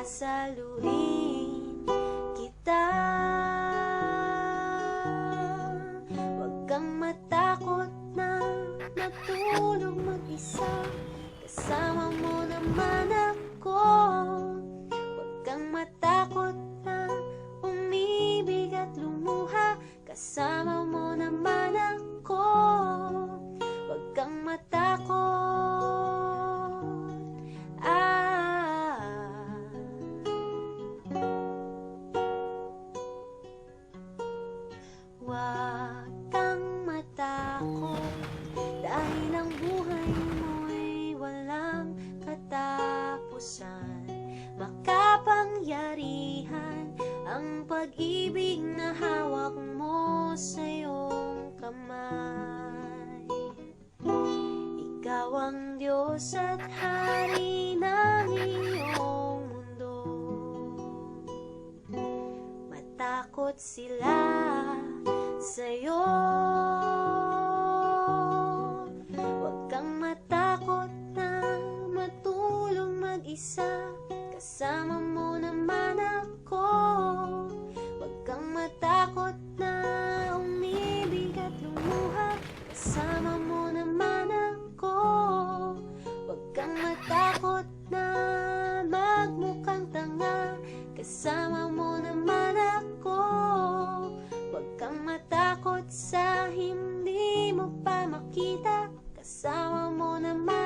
sasaluhin kita. Huwag kang matakot na matulog mag-isa, kasama mo naman ako. Huwag kang matakot na umibig at lumuha, kasama mo naman ako. Huwag kang matakot, huwag kang matakot, dahil ang buhay mo'y walang katapusan. Makapangyarihan ang pag-ibig na hawak mo sa iyong kamay. Ikaw ang Diyos at Hari ng iyong mundo. Matakot sila sa'yo. Huwag kang matakot na matulog mag-isa, kasama mo naman ako. Huwag kang matakot na umibig at lumuha, kasama mo naman ako. Huwag kang matakot na magmukhang tanga, kasama mo naman ako. Huwag kang matakot sa hindi mo pa makita, kasama mo naman